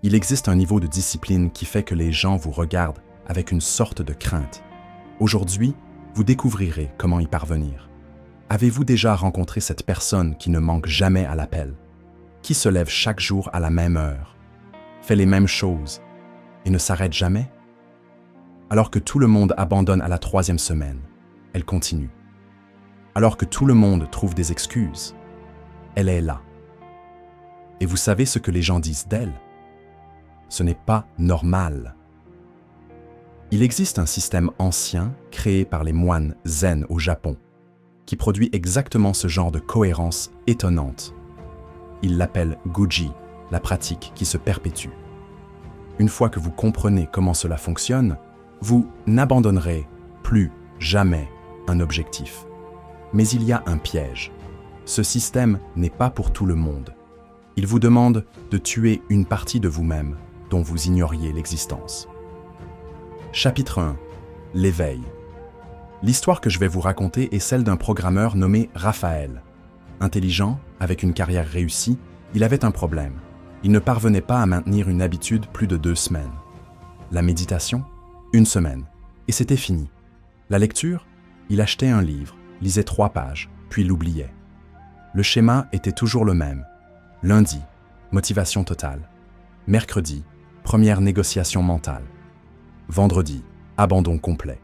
Il existe un niveau de discipline qui fait que les gens vous regardent avec une sorte de crainte. Aujourd'hui, vous découvrirez comment y parvenir. Avez-vous déjà rencontré cette personne qui ne manque jamais à l'appel, qui se lève chaque jour à la même heure, fait les mêmes choses et ne s'arrête jamais? Alors que tout le monde abandonne à la 3e semaine, elle continue. Alors que tout le monde trouve des excuses, elle est là. Et vous savez ce que les gens disent d'elle? Ce n'est pas normal. Il existe un système ancien créé par les moines zen au Japon qui produit exactement ce genre de cohérence étonnante. Ils l'appellent Guji, la pratique qui se perpétue. Une fois que vous comprenez comment cela fonctionne, vous n'abandonnerez plus jamais un objectif. Mais il y a un piège. Ce système n'est pas pour tout le monde. Il vous demande de tuer une partie de vous-même dont vous ignoriez l'existence. Chapitre 1. L'éveil. L'histoire que je vais vous raconter est celle d'un programmeur nommé Raphaël. Intelligent, avec une carrière réussie, il avait un problème. Il ne parvenait pas à maintenir une habitude plus de 2 semaines. La méditation, 1 semaine, et c'était fini. La lecture, il achetait un livre, lisait 3 pages, puis l'oubliait. Le schéma était toujours le même. Lundi, motivation totale. Mercredi, première négociation mentale. Vendredi, abandon complet.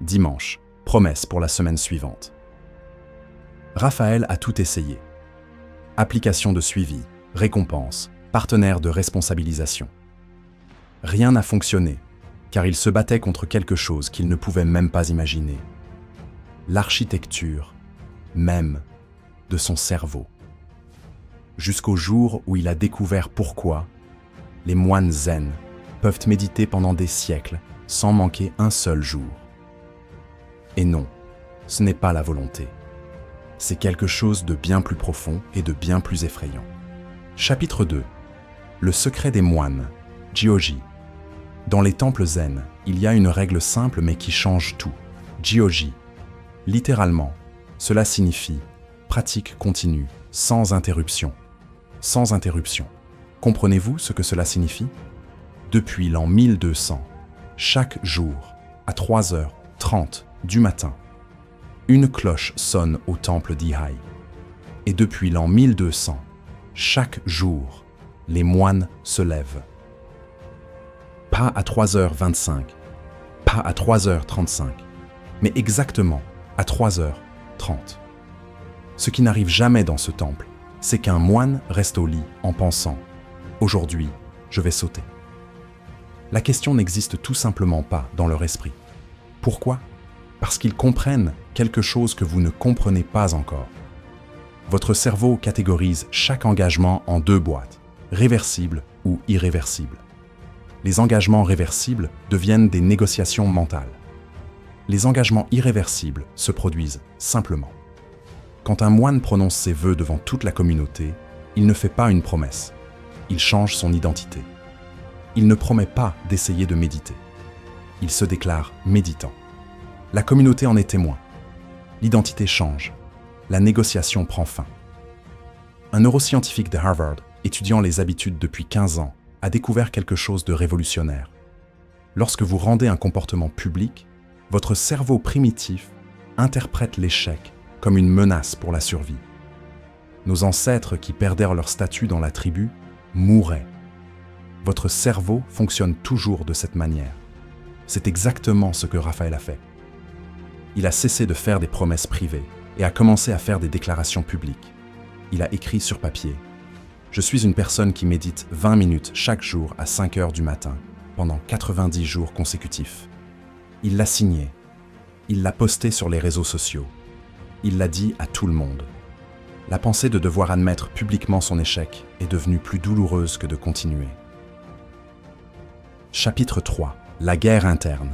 Dimanche, promesse pour la semaine suivante. Raphaël a tout essayé. Application de suivi, récompense, partenaire de responsabilisation. Rien n'a fonctionné, car il se battait contre quelque chose qu'il ne pouvait même pas imaginer. L'architecture, même, de son cerveau. Jusqu'au jour où il a découvert pourquoi les moines zen peuvent méditer pendant des siècles sans manquer un seul jour. Et non, ce n'est pas la volonté. C'est quelque chose de bien plus profond et de bien plus effrayant. Chapitre 2. Le secret des moines, Jyoji. Dans les temples zen, il y a une règle simple mais qui change tout. Jyoji. Littéralement, cela signifie pratique continue, sans interruption. Sans interruption. Comprenez-vous ce que cela signifie? Depuis l'an 1200, chaque jour, à 3h30 du matin, une cloche sonne au temple d'Ihai. Et depuis l'an 1200, chaque jour, les moines se lèvent. Pas à 3h25, pas à 3h35, mais exactement à 3h30. Ce qui n'arrive jamais dans ce temple, c'est qu'un moine reste au lit en pensant « Aujourd'hui, je vais sauter ». La question n'existe tout simplement pas dans leur esprit. Pourquoi? Parce qu'ils comprennent quelque chose que vous ne comprenez pas encore. Votre cerveau catégorise chaque engagement en 2 boîtes, réversibles ou irréversibles. Les engagements réversibles deviennent des négociations mentales. Les engagements irréversibles se produisent simplement. Quand un moine prononce ses vœux devant toute la communauté, il ne fait pas une promesse. Il change son identité. Il ne promet pas d'essayer de méditer. Il se déclare méditant. La communauté en est témoin. L'identité change. La négociation prend fin. Un neuroscientifique de Harvard, étudiant les habitudes depuis 15 ans, a découvert quelque chose de révolutionnaire. Lorsque vous rendez un comportement public, votre cerveau primitif interprète l'échec comme une menace pour la survie. Nos ancêtres qui perdèrent leur statut dans la tribu mouraient. Votre cerveau fonctionne toujours de cette manière. C'est exactement ce que Raphaël a fait. Il a cessé de faire des promesses privées et a commencé à faire des déclarations publiques. Il a écrit sur papier « Je suis une personne qui médite 20 minutes chaque jour à 5 heures du matin pendant 90 jours consécutifs. » Il l'a signé. Il l'a posté sur les réseaux sociaux. Il l'a dit à tout le monde. La pensée de devoir admettre publiquement son échec est devenue plus douloureuse que de continuer. Chapitre 3. La guerre interne.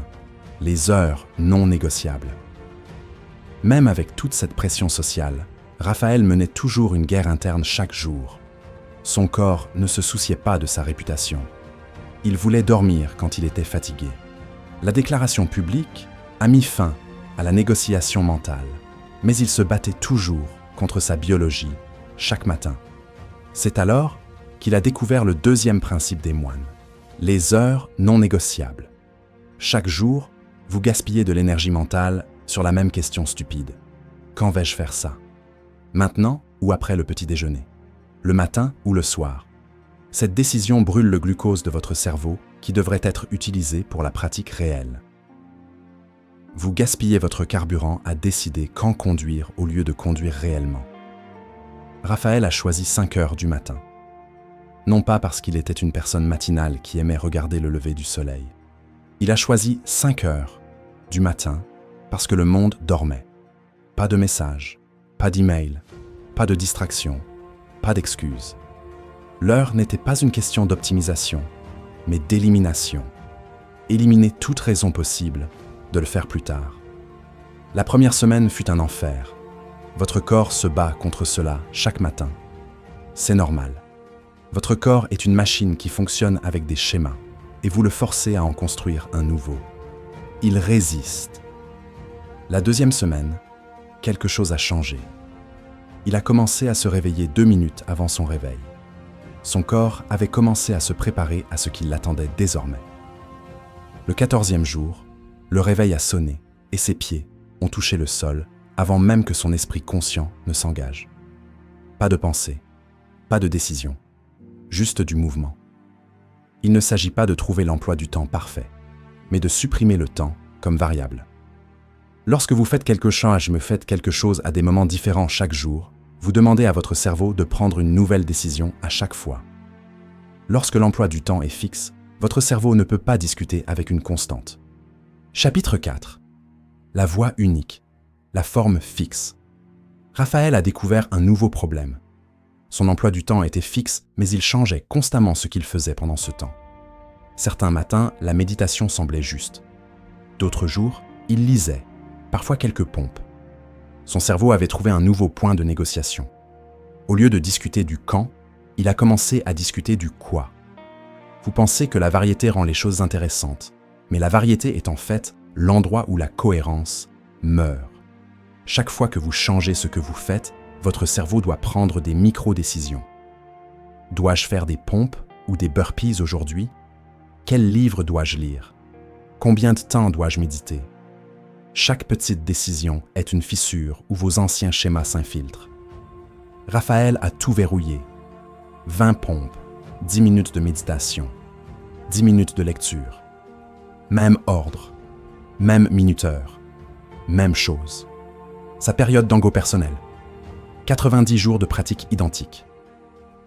Les heures non négociables. Même avec toute cette pression sociale, Raphaël menait toujours une guerre interne chaque jour. Son corps ne se souciait pas de sa réputation. Il voulait dormir quand il était fatigué. La déclaration publique a mis fin à la négociation mentale, mais il se battait toujours contre sa biologie chaque matin. C'est alors qu'il a découvert le deuxième principe des moines, les heures non négociables. Chaque jour, vous gaspillez de l'énergie mentale sur la même question stupide. Quand vais-je faire ça? Maintenant ou après le petit déjeuner? Le matin ou le soir? Cette décision brûle le glucose de votre cerveau qui devrait être utilisé pour la pratique réelle. Vous gaspillez votre carburant à décider quand conduire au lieu de conduire réellement. Raphaël a choisi 5 heures du matin. Non pas parce qu'il était une personne matinale qui aimait regarder le lever du soleil. Il a choisi 5 heures du matin parce que le monde dormait. Pas de messages, pas d'emails, pas de distractions, pas d'excuses. L'heure n'était pas une question d'optimisation, mais d'élimination. Éliminer toute raison possible de le faire plus tard. La première semaine fut un enfer. Votre corps se bat contre cela chaque matin. C'est normal. Votre corps est une machine qui fonctionne avec des schémas et vous le forcez à en construire un nouveau. Il résiste. La deuxième semaine, quelque chose a changé. Il a commencé à se réveiller 2 minutes avant son réveil. Son corps avait commencé à se préparer à ce qui l'attendait désormais. Le 14e jour, le réveil a sonné et ses pieds ont touché le sol avant même que son esprit conscient ne s'engage. Pas de pensée, pas de décision, juste du mouvement. Il ne s'agit pas de trouver l'emploi du temps parfait, mais de supprimer le temps comme variable. Lorsque vous faites quelque chose à des moments différents chaque jour, vous demandez à votre cerveau de prendre une nouvelle décision à chaque fois. Lorsque l'emploi du temps est fixe, votre cerveau ne peut pas discuter avec une constante. Chapitre 4. La voie unique, la forme fixe. Raphaël a découvert un nouveau problème. Son emploi du temps était fixe, mais il changeait constamment ce qu'il faisait pendant ce temps. Certains matins, la méditation semblait juste. D'autres jours, il lisait, parfois quelques pompes. Son cerveau avait trouvé un nouveau point de négociation. Au lieu de discuter du quand, il a commencé à discuter du quoi. Vous pensez que la variété rend les choses intéressantes, mais la variété est en fait l'endroit où la cohérence meurt. Chaque fois que vous changez ce que vous faites, votre cerveau doit prendre des micro-décisions. Dois-je faire des pompes ou des burpees aujourd'hui? Quel livre dois-je lire? Combien de temps dois-je méditer? Chaque petite décision est une fissure où vos anciens schémas s'infiltrent. Raphaël a tout verrouillé. 20 pompes, 10 minutes de méditation, 10 minutes de lecture. Même ordre, même minuteur, même chose. Sa période d'ango personnel. 90 jours de pratique identique.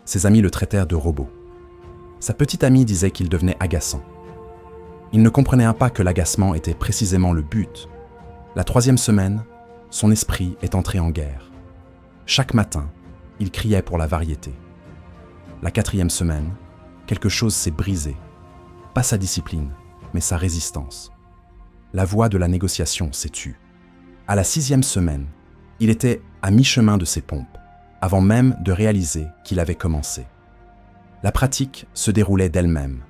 Ses amis le traitèrent de robot. Sa petite amie disait qu'il devenait agaçant. Il ne comprenait pas que l'agacement était précisément le but. La 3e semaine, son esprit est entré en guerre. Chaque matin, il criait pour la variété. La 4e semaine, quelque chose s'est brisé. Pas sa discipline, mais sa résistance. La voie de la négociation s'est tue. À la 6e semaine, il était à mi-chemin de ses pompes, avant même de réaliser qu'il avait commencé. La pratique se déroulait d'elle-même.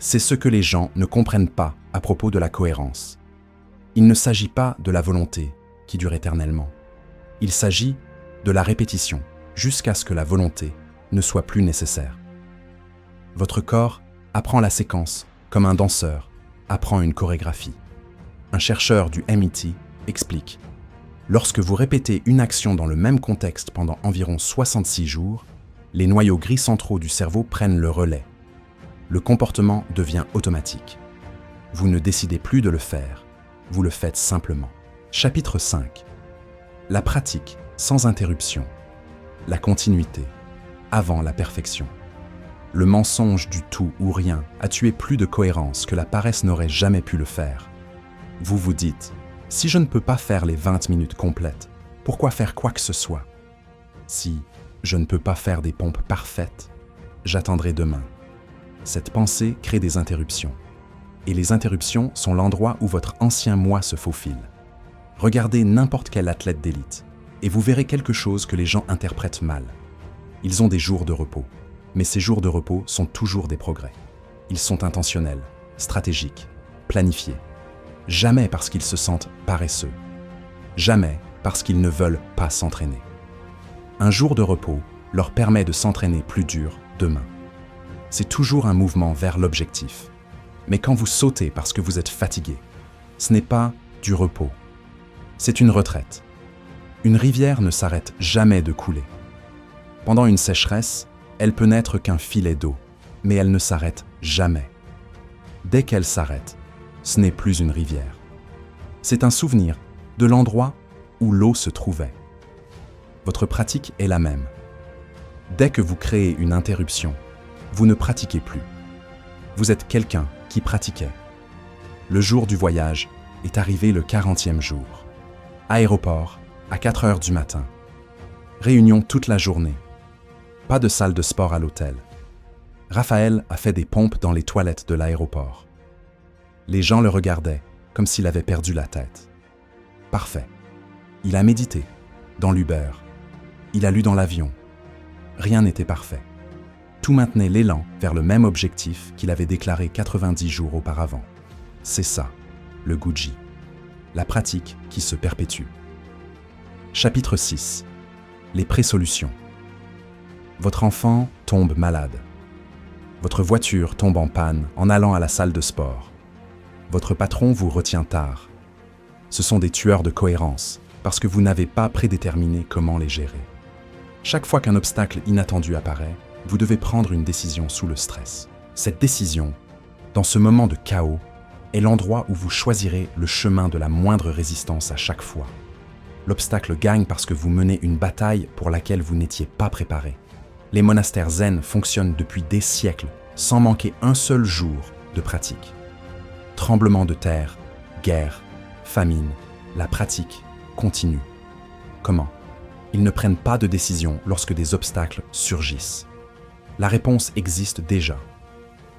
C'est ce que les gens ne comprennent pas à propos de la cohérence. Il ne s'agit pas de la volonté qui dure éternellement. Il s'agit de la répétition jusqu'à ce que la volonté ne soit plus nécessaire. Votre corps apprend la séquence comme un danseur apprend une chorégraphie. Un chercheur du MIT explique: lorsque vous répétez une action dans le même contexte pendant environ 66 jours, les noyaux gris centraux du cerveau prennent le relais. Le comportement devient automatique. Vous ne décidez plus de le faire. Vous le faites simplement. Chapitre 5. La pratique sans interruption. La continuité, avant la perfection. Le mensonge du tout ou rien a tué plus de cohérence que la paresse n'aurait jamais pu le faire. Vous vous dites, si je ne peux pas faire les 20 minutes complètes, pourquoi faire quoi que ce soit? Si je ne peux pas faire des pompes parfaites, j'attendrai demain. Cette pensée crée des interruptions. Et les interruptions sont l'endroit où votre ancien moi se faufile. Regardez n'importe quel athlète d'élite, et vous verrez quelque chose que les gens interprètent mal. Ils ont des jours de repos, mais ces jours de repos sont toujours des progrès. Ils sont intentionnels, stratégiques, planifiés. Jamais parce qu'ils se sentent paresseux. Jamais parce qu'ils ne veulent pas s'entraîner. Un jour de repos leur permet de s'entraîner plus dur demain. c'est toujours un mouvement vers l'objectif. Mais quand vous sautez parce que vous êtes fatigué, ce n'est pas du repos. C'est une retraite. Une rivière ne s'arrête jamais de couler. Pendant une sécheresse, elle peut n'être qu'un filet d'eau, mais elle ne s'arrête jamais. Dès qu'elle s'arrête, ce n'est plus une rivière. C'est un souvenir de l'endroit où l'eau se trouvait. Votre pratique est la même. Dès que vous créez une interruption, vous ne pratiquez plus. Vous êtes quelqu'un qui pratiquait. Le jour du voyage est arrivé le 40e jour. Aéroport, à 4 heures du matin. Réunion toute la journée. Pas de salle de sport à l'hôtel. Raphaël a fait des pompes dans les toilettes de l'aéroport. Les gens le regardaient comme s'il avait perdu la tête. Parfait. Il a médité, dans l'Uber. Il a lu dans l'avion. Rien n'était parfait. Tout maintenait l'élan vers le même objectif qu'il avait déclaré 90 jours auparavant. C'est ça, le Guji. La pratique qui se perpétue. Chapitre 6. Les pré-solutions. Votre enfant tombe malade. Votre voiture tombe en panne en allant à la salle de sport. Votre patron vous retient tard. Ce sont des tueurs de cohérence, parce que vous n'avez pas prédéterminé comment les gérer. Chaque fois qu'un obstacle inattendu apparaît, vous devez prendre une décision sous le stress. Cette décision, dans ce moment de chaos, est l'endroit où vous choisirez le chemin de la moindre résistance à chaque fois. L'obstacle gagne parce que vous menez une bataille pour laquelle vous n'étiez pas préparé. Les monastères zen fonctionnent depuis des siècles sans manquer un seul jour de pratique. Tremblements de terre, guerre, famine, la pratique continue. Comment ? Ils ne prennent pas de décision lorsque des obstacles surgissent. La réponse existe déjà.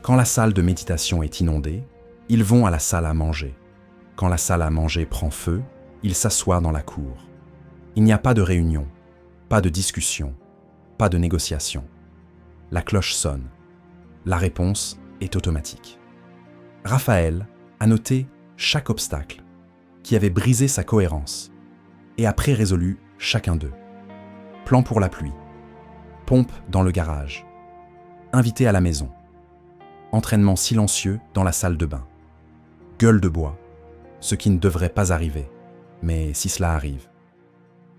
Quand la salle de méditation est inondée, ils vont à la salle à manger. Quand la salle à manger prend feu, ils s'assoient dans la cour. Il n'y a pas de réunion, pas de discussion, pas de négociation. La cloche sonne. La réponse est automatique. Raphaël a noté chaque obstacle qui avait brisé sa cohérence et a pré-résolu chacun d'eux. Plan pour la pluie, pompe dans le garage, invité à la maison, entraînement silencieux dans la salle de bain, gueule de bois, ce qui ne devrait pas arriver, mais si cela arrive.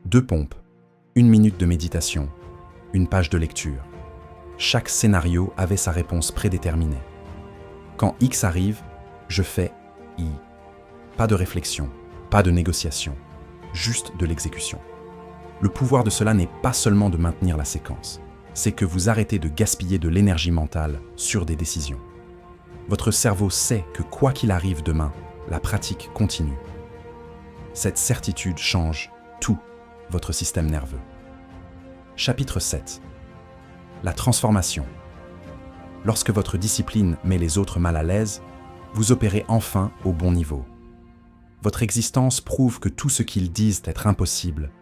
2 pompes, 1 minute de méditation, une page de lecture. Chaque scénario avait sa réponse prédéterminée. Quand X arrive, je fais Y. Pas de réflexion, pas de négociation, juste de l'exécution. Le pouvoir de cela n'est pas seulement de maintenir la séquence, c'est que vous arrêtez de gaspiller de l'énergie mentale sur des décisions. Votre cerveau sait que quoi qu'il arrive demain, la pratique continue. Cette certitude change tout votre système nerveux. Chapitre 7. La transformation. Lorsque votre discipline met les autres mal à l'aise, vous opérez enfin au bon niveau. Votre existence prouve que tout ce qu'ils disent être impossible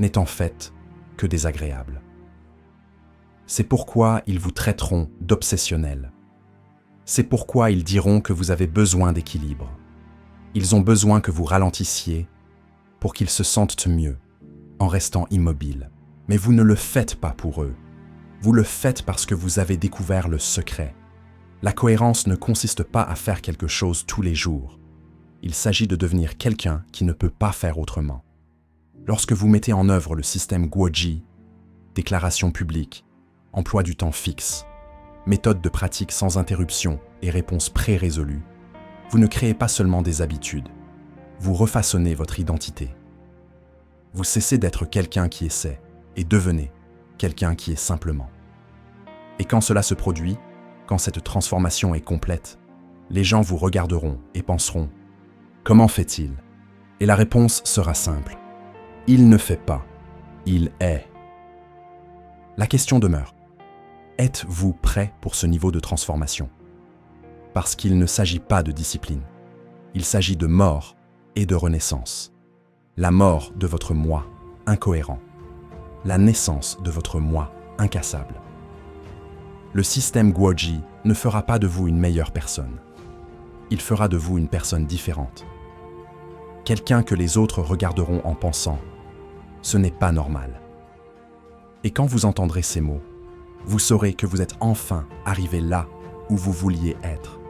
n'est en fait que désagréable. C'est pourquoi ils vous traiteront d'obsessionnel. C'est pourquoi ils diront que vous avez besoin d'équilibre. Ils ont besoin que vous ralentissiez pour qu'ils se sentent mieux, en restant immobiles. Mais vous ne le faites pas pour eux. Vous le faites parce que vous avez découvert le secret. La cohérence ne consiste pas à faire quelque chose tous les jours. Il s'agit de devenir quelqu'un qui ne peut pas faire autrement. Lorsque vous mettez en œuvre le système Guoji, déclaration publique, emploi du temps fixe, méthode de pratique sans interruption et réponse pré-résolue, vous ne créez pas seulement des habitudes, vous refaçonnez votre identité. Vous cessez d'être quelqu'un qui essaie et devenez quelqu'un qui est simplement. Et quand cela se produit, quand cette transformation est complète, les gens vous regarderont et penseront « Comment fait-il » Et la réponse sera simple. Il ne fait pas, il est. La question demeure. Êtes-vous prêt pour ce niveau de transformation ? Parce qu'il ne s'agit pas de discipline. Il s'agit de mort et de renaissance. La mort de votre moi incohérent. La naissance de votre moi incassable. Le système Guoji ne fera pas de vous une meilleure personne. Il fera de vous une personne différente. Quelqu'un que les autres regarderont en pensant « ce n'est pas normal ». Et quand vous entendrez ces mots, vous saurez que vous êtes enfin arrivé là où vous vouliez être.